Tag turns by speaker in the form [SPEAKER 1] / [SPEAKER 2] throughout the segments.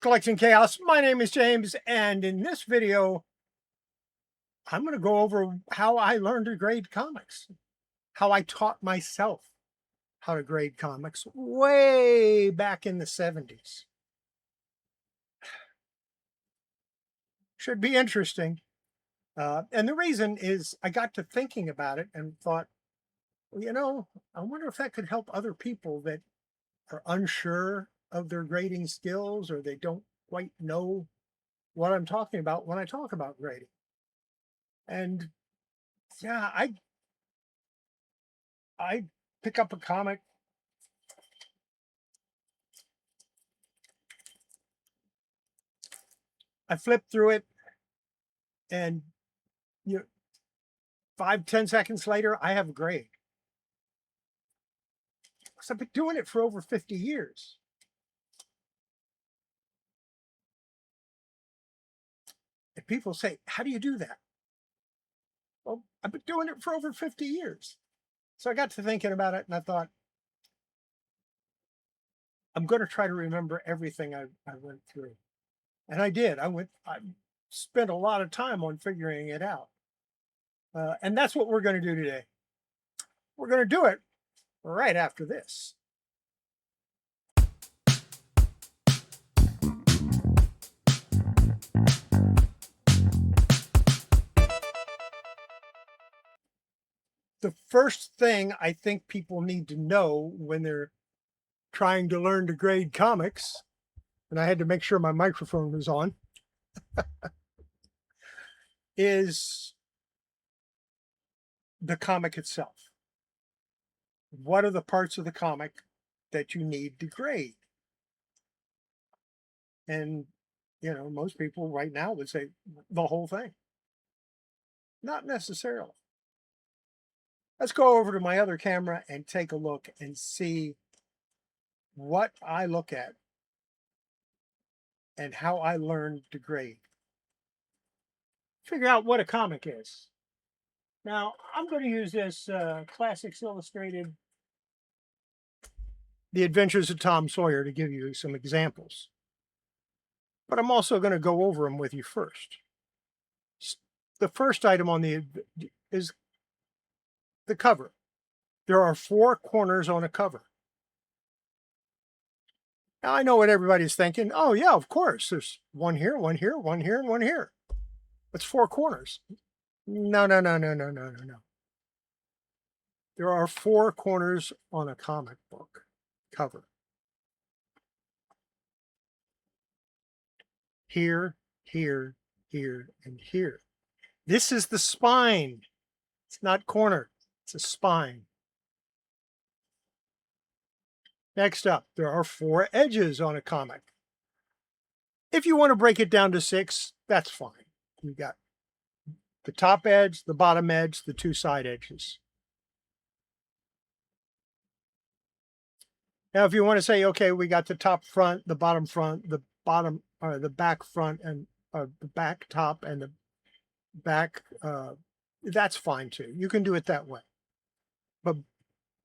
[SPEAKER 1] Collecting Chaos. My name is James, and in this video, I'm going to go over how I learned to grade comics, how I taught myself how to grade comics way back in the 70s. Should be interesting. And the reason is I got to thinking about it and thought, well, I wonder if that could help other people that are unsure of their grading skills or they don't quite know what I'm talking about when I talk about grading. And yeah, I pick up a comic. I flip through it, and you know, 5, 10 seconds later, I have a grade. So I've been doing it for over 50 years. And people say, how do you do that? Well, I've been doing it for over 50 years. So I got to thinking about it and I thought, I'm going to try to remember everything I went through. And I did. I spent a lot of time on figuring it out. And that's what we're going to do today. We're going to do it right after this. The first thing I think people need to know when they're trying to learn to grade comics, and I had to make sure my microphone was on, is the comic itself. What are the parts of the comic that you need to grade? And, most people right now would say the whole thing. Not necessarily. Let's go over to my other camera and take a look and see what I look at and how I learned to grade. Figure out what a comic is. Now, I'm going to use this Classics Illustrated, The Adventures of Tom Sawyer, to give you some examples. But I'm also going to go over them with you first. The first item on the is the cover. There are 4 corners on a cover. Now, I know what everybody's thinking. Oh, yeah, of course. There's one here, one here, one here, and one here. It's 4 corners. No, no, no, no, no, no, no, no. There are 4 corners on a comic book cover. Here, here, here, and here. This is the spine. It's not corner, it's a spine. Next up, there are 4 edges on a comic. If you want to break it down to 6, that's fine. You've got the top edge, the bottom edge, the 2 side edges. Now, if you want to say, okay, we got the top front, the bottom front, the bottom, or the back front, and the back top, and the back, that's fine too. You can do it that way. But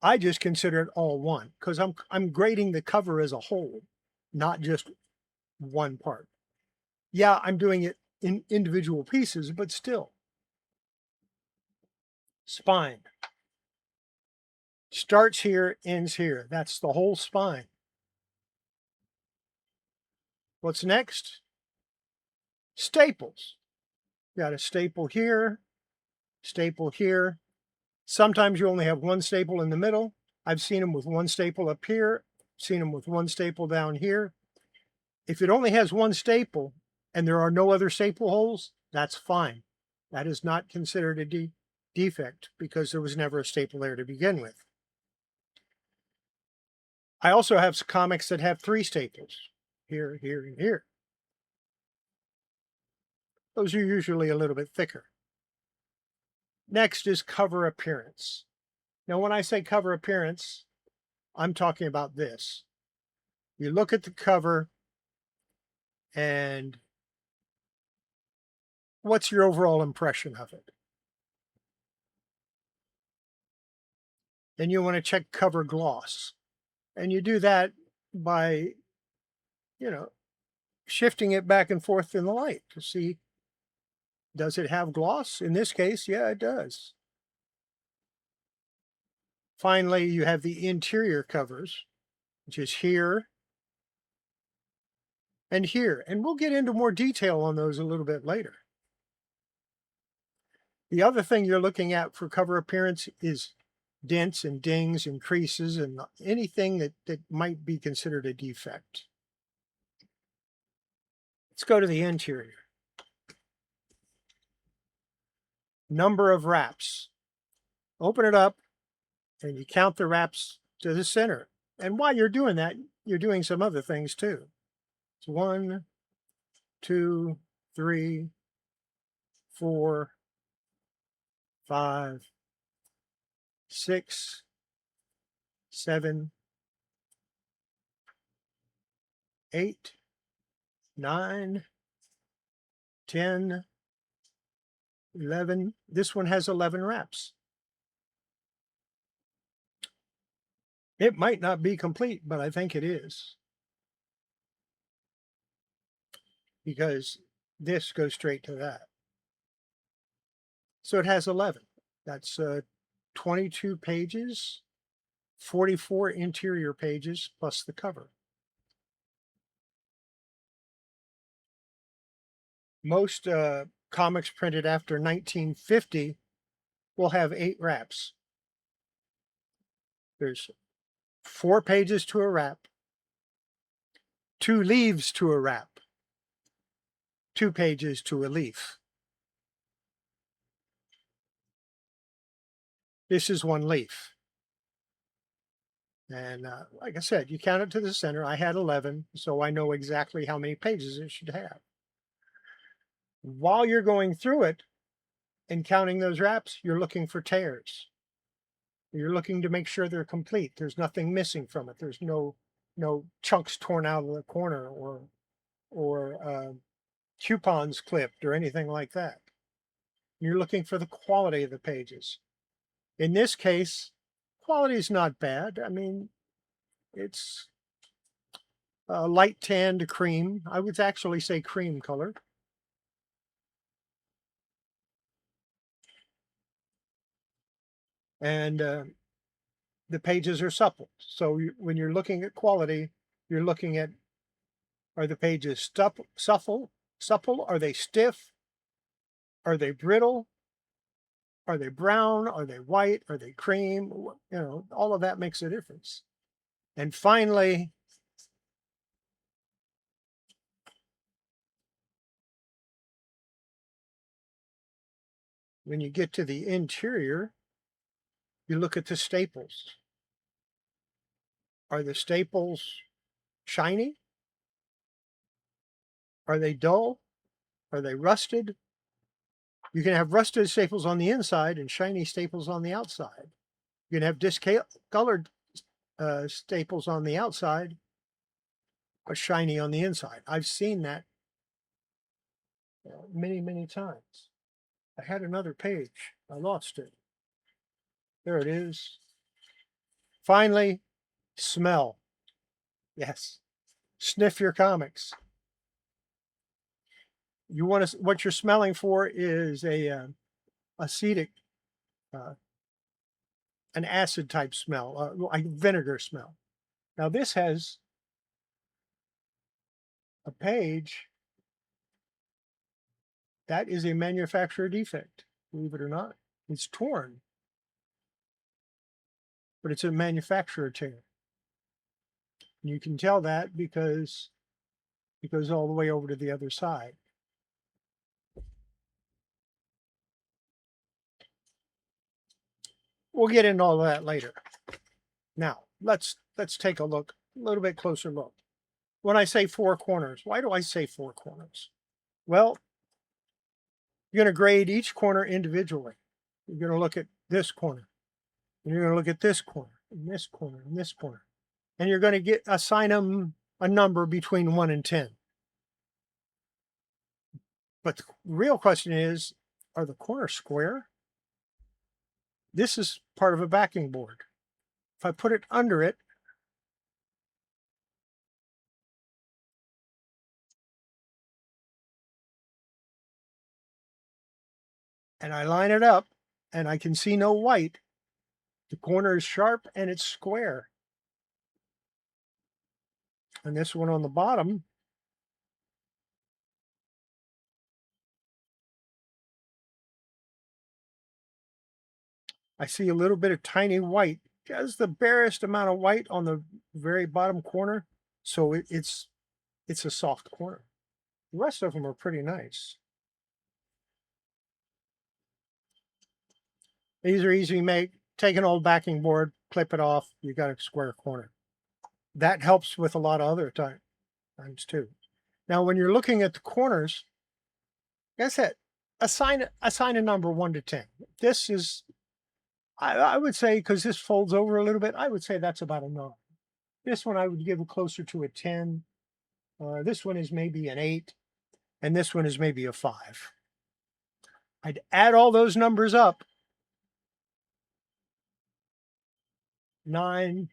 [SPEAKER 1] I just consider it all one because I'm grading the cover as a whole, not just one part. Yeah, I'm doing it in individual pieces, but still. Spine. Starts here, ends here. That's the whole spine. What's next? Staples. Got a staple here, staple here. Sometimes you only have one staple in the middle. I've seen them with one staple up here, seen them with one staple down here. If it only has one staple and there are no other staple holes, that's fine. That is not considered a defect because there was never a staple there to begin with. I also have comics that have 3 staples, here, here, and here. Those are usually a little bit thicker. Next is cover appearance. Now, when I say cover appearance, I'm talking about this. You look at the cover and what's your overall impression of it? Then you want to check cover gloss. And you do that by, shifting it back and forth in the light to see, does it have gloss? In this case, yeah, it does. Finally, you have the interior covers, which is here and here. And we'll get into more detail on those a little bit later. The other thing you're looking at for cover appearance is dents and dings and creases and anything that might be considered a defect. Let's go to the interior. Number of wraps. Open it up and you count the wraps to the center. And while you're doing that, you're doing some other things too. It's 1, 2, 3, 4, 5, 6, 7, 8, 9, 10, 11. This one has 11 wraps. It might not be complete, but I think it is, because this goes straight to that. So it has 11. That's 22 pages, 44 interior pages plus the cover. Most comics printed after 1950 will have 8 wraps. There's 4 pages to a wrap, 2 leaves to a wrap, 2 pages to a leaf. This is 1 leaf. And like I said, you count it to the center. I had 11, so I know exactly how many pages it should have. While you're going through it and counting those wraps, you're looking for tears. You're looking to make sure they're complete. There's nothing missing from it. There's no chunks torn out of the corner or coupons clipped or anything like that. You're looking for the quality of the pages. In this case, quality is not bad. I mean, it's light tan to cream. I would actually say cream colored. And the pages are supple. So when you're looking at quality, you're looking at, are the pages supple? Are they stiff? Are they brittle? Are they brown? Are they white? Are they cream? You know, all of that makes a difference. And finally, when you get to the interior, you look at the staples. Are the staples shiny? Are they dull? Are they rusted? You can have rusted staples on the inside and shiny staples on the outside. You can have discolored staples on the outside, but shiny on the inside. I've seen that many, many times. I had another page. I lost it. There it is. Finally, smell. Yes. Sniff your comics. You want to, what you're smelling for is a acetic, an acid type smell, like vinegar smell. Now this has a page that is a manufacturer defect, believe it or not. It's torn, but it's a manufacturer tear. And you can tell that because it goes all the way over to the other side. We'll get into all of that later. Now, let's take a look, a little bit closer look. When I say 4 corners, why do I say 4 corners? Well, you're going to grade each corner individually. You're going to look at this corner, and you're going to look at this corner, and this corner, and this corner. And you're going to assign them a number between 1 and 10. But the real question is, are the corners square? This is part of a backing board. If I put it under it, and I line it up and I can see no white. The corner is sharp and it's square. And this one on the bottom, I see a little bit of tiny white, just the barest amount of white on the very bottom corner. So it's a soft corner. The rest of them are pretty nice. These are easy to make. Take an old backing board, clip it off, you got a square corner. That helps with a lot of other times too. Now, when you're looking at the corners, like I said, assign a number 1 to 10. This is, I would say, because this folds over a little bit, I would say that's about a 9. This one I would give closer to a 10. This one is maybe an 8, and this one is maybe a 5. I'd add all those numbers up. 9,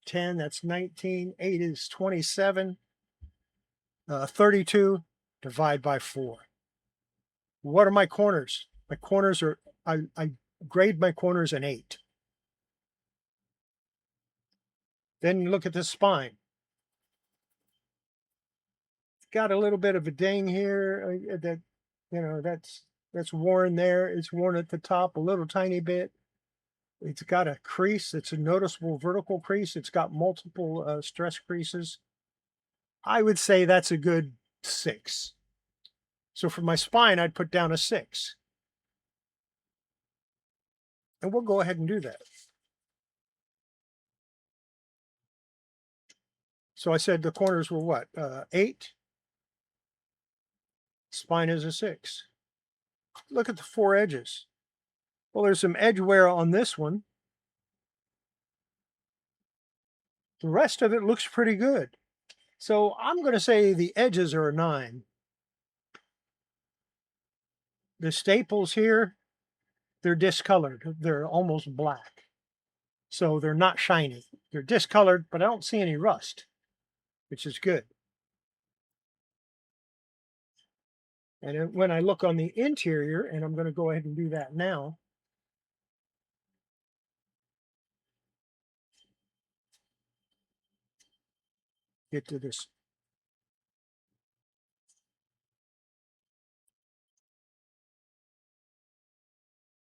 [SPEAKER 1] 10, that's 19. 8 is 27. 32, divide by 4. What are my corners? My corners are, I grade my corners an 8. Then you look at the spine. It's got a little bit of a ding here that, that's worn there. It's worn at the top a little tiny bit. It's got a crease. It's a noticeable vertical crease. It's got multiple stress creases. I would say that's a good 6. So for my spine, I'd put down a 6. And we'll go ahead and do that. So I said the corners were what? 8. Spine is a 6. Look at the 4 edges. Well, there's some edge wear on this one. The rest of it looks pretty good. So I'm going to say the edges are a 9. The staples here, they're discolored. They're almost black. So they're not shiny. They're discolored, but I don't see any rust, which is good. And when I look on the interior, and I'm going to go ahead and do that now, get to this.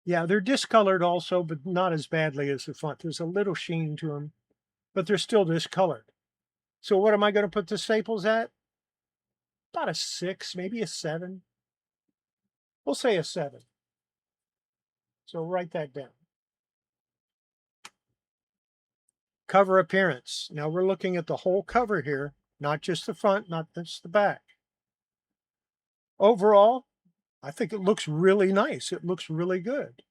[SPEAKER 1] Yeah, they're discolored also, but not as badly as the front. There's a little sheen to them, but they're still discolored. So what am I going to put the staples at? About a 6, maybe a 7. We'll say a 7. So write that down. Cover appearance. Now we're looking at the whole cover here, not just the front, not just the back. Overall, I think it looks really nice. It looks really good.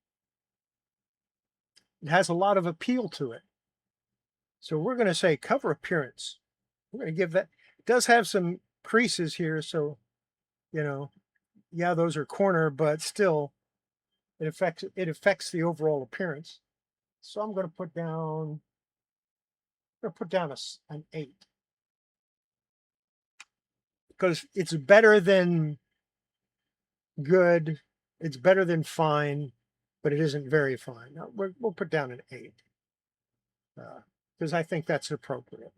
[SPEAKER 1] It has a lot of appeal to it. So we're going to say cover appearance. We're going to give that. It does have some creases here, so, yeah, those are corner, but still it affects the overall appearance. So I'm going to put down an 8. Because it's better than good, it's better than fine, but it isn't very fine. Now, we'll put down an 8. Because I think that's appropriate.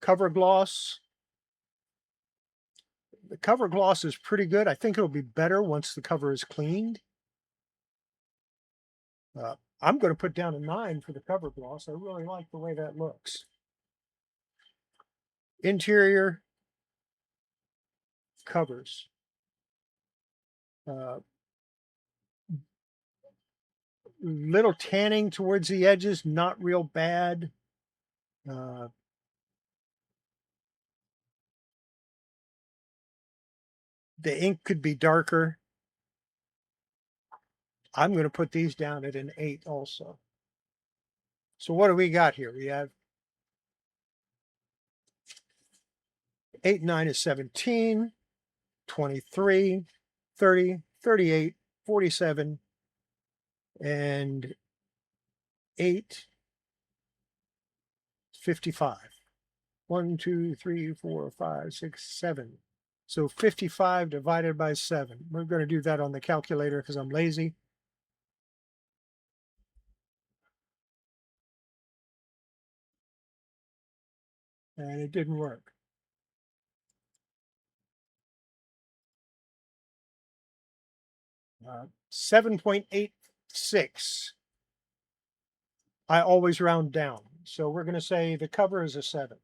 [SPEAKER 1] Cover gloss. The cover gloss is pretty good. I think it'll be better once the cover is cleaned. I'm going to put down a 9 for the cover gloss. I really like the way that looks. Interior covers. Little tanning towards the edges, not real bad. The ink could be darker. I'm going to put these down at an 8 also. So what do we got here? We have 8, 9 is 17, 23, 30, 38, 47, and 8, 55. 1, 2, 3, 4, 5, 6, 7. So 55 divided by 7. We're going to do that on the calculator because I'm lazy. And it didn't work. 7.86. I always round down. So we're going to say the cover is a 7.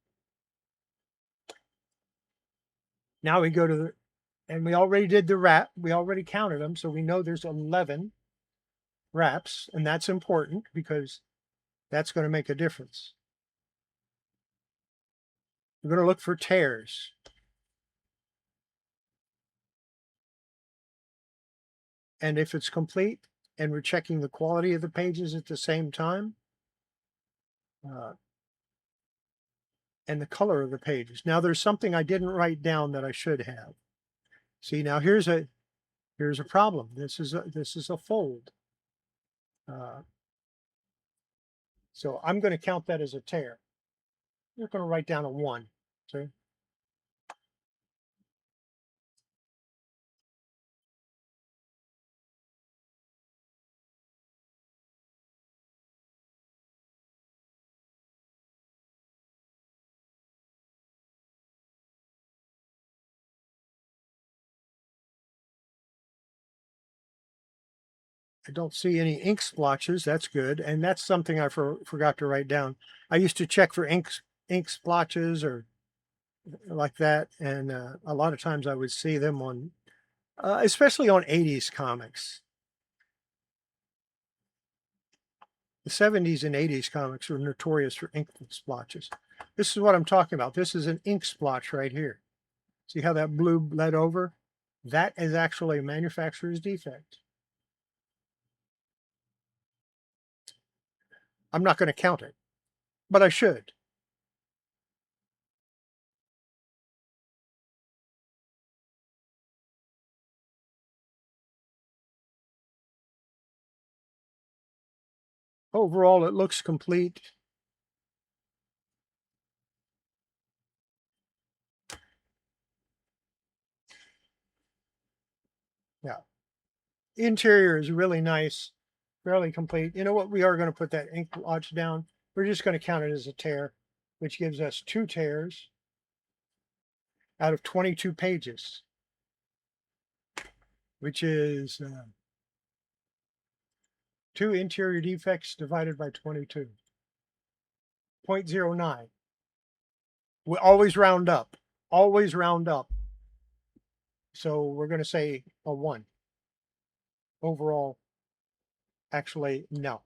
[SPEAKER 1] Now we go to the, and we already did the wrap. We already counted them. So we know there's 11 wraps. And that's important because that's going to make a difference. We're going to look for tears. And if it's complete and we're checking the quality of the pages at the same time, and the color of the pages. Now there's something I didn't write down that I should have. See, now here's a problem. This is a fold. So I'm going to count that as a tear. I'm going to write down a 1. See? I don't see any ink splotches. That's good. And that's something I forgot to write down. I used to check for ink splotches or like that. And a lot of times I would see them on, especially on 80s comics. The 70s and 80s comics were notorious for ink splotches. This is what I'm talking about. This is an ink splotch right here. See how that blue bled over? That is actually a manufacturer's defect. I'm not going to count it, but I should. Overall, it looks complete. Yeah. Interior is really nice, fairly complete. You know what? We are going to put that ink blotch down. We're just going to count it as a tear, which gives us 2 tears out of 22 pages, which is 2 interior defects divided by 22. 0.09. We always round up. Always round up. So we're going to say a 1. Overall, actually, no.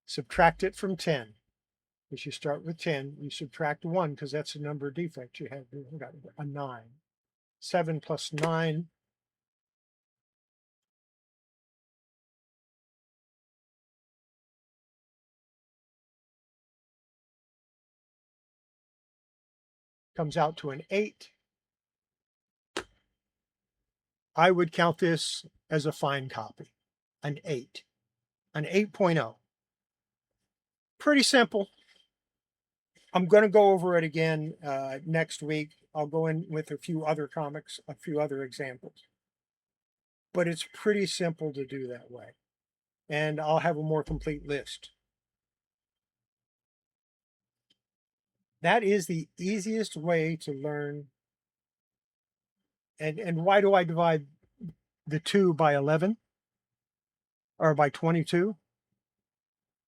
[SPEAKER 1] Subtract it from 10. If you start with 10, you subtract 1 because that's the number of defects you have. You got a 9. 7 plus 9. Comes out to an 8. I would count this as a fine copy. An 8. An 8.0. Pretty simple. I'm going to go over it again next week. I'll go in with a few other comics, a few other examples. But it's pretty simple to do that way. And I'll have a more complete list. That is the easiest way to learn. And why do I divide the 2 by 11? Or by 22?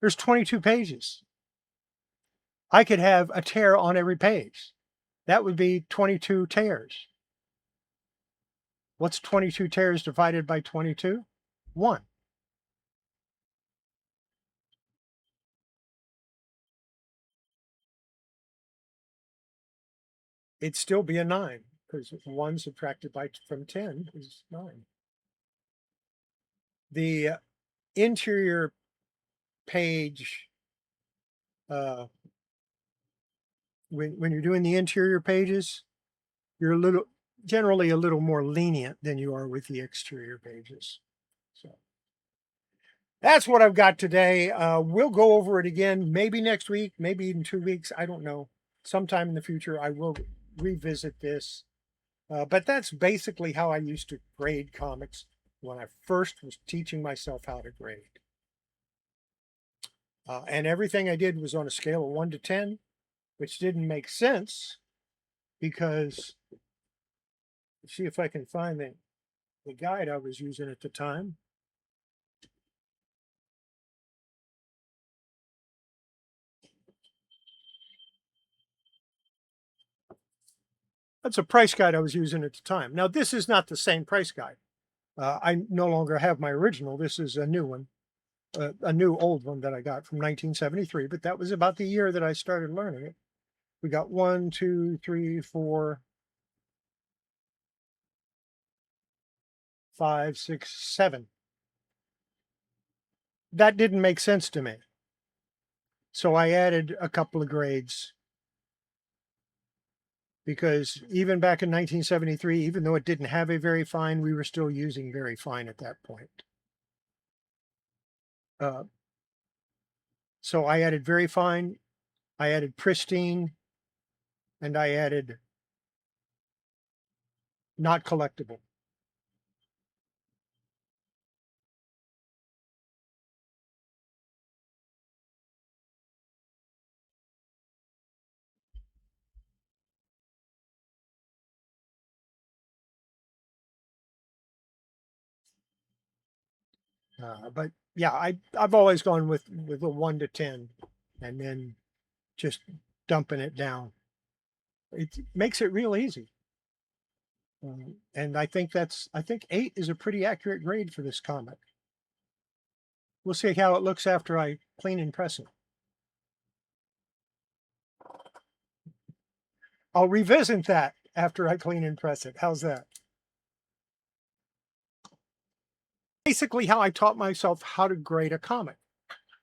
[SPEAKER 1] There's 22 pages. I could have a tear on every page. That would be 22 tears. What's 22 tears divided by 22? 1. It'd still be a 9 because 1 subtracted from 10 is 9. The interior page, when you're doing the interior pages, you're generally a little more lenient than you are with the exterior pages. So that's what I've got today. We'll go over it again, maybe next week, maybe even 2 weeks. I don't know. Sometime in the future, I will revisit this But that's basically how I used to grade comics when I first was teaching myself how to grade. And everything I did was on a scale of 1 to 10, which didn't make sense because, see if I can find the guide I was using at the time. That's a price guide I was using at the time. Now, this is not the same price guide. I no longer have my original. This is a new one, a new old one that I got from 1973, but that was about the year that I started learning it. We got 1, 2, 3, 4, 5, 6, 7. That didn't make sense to me. So I added a couple of grades because even back in 1973, even though it didn't have a very fine, we were still using very fine at that point. So I added very fine, I added pristine, and I added not collectible. But yeah, I've always gone with a 1 to 10 and then just dumping it down. It makes it real easy. And I think 8 is a pretty accurate grade for this comic. We'll see how it looks after I clean and press it. I'll revisit that after I clean and press it. How's that? Basically how I taught myself how to grade a comic.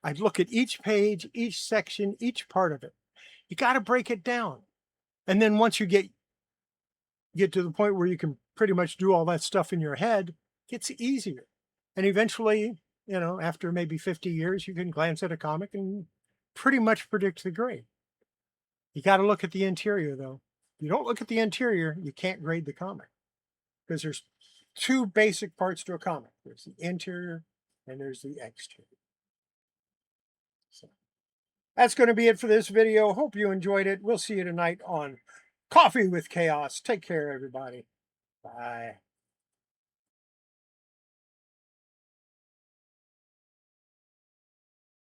[SPEAKER 1] I'd look at each page, each section, each part of it. You got to break it down. And then once you get to the point where you can pretty much do all that stuff in your head, it gets easier. And eventually, after maybe 50 years, you can glance at a comic and pretty much predict the grade. You got to look at the interior, though. If you don't look at the interior, you can't grade the comic because there's two basic parts to a comic. There's the interior and there's the exterior. So that's going to be it for this video. Hope you enjoyed it. We'll see you tonight on Coffee with Chaos. Take care, everybody. Bye.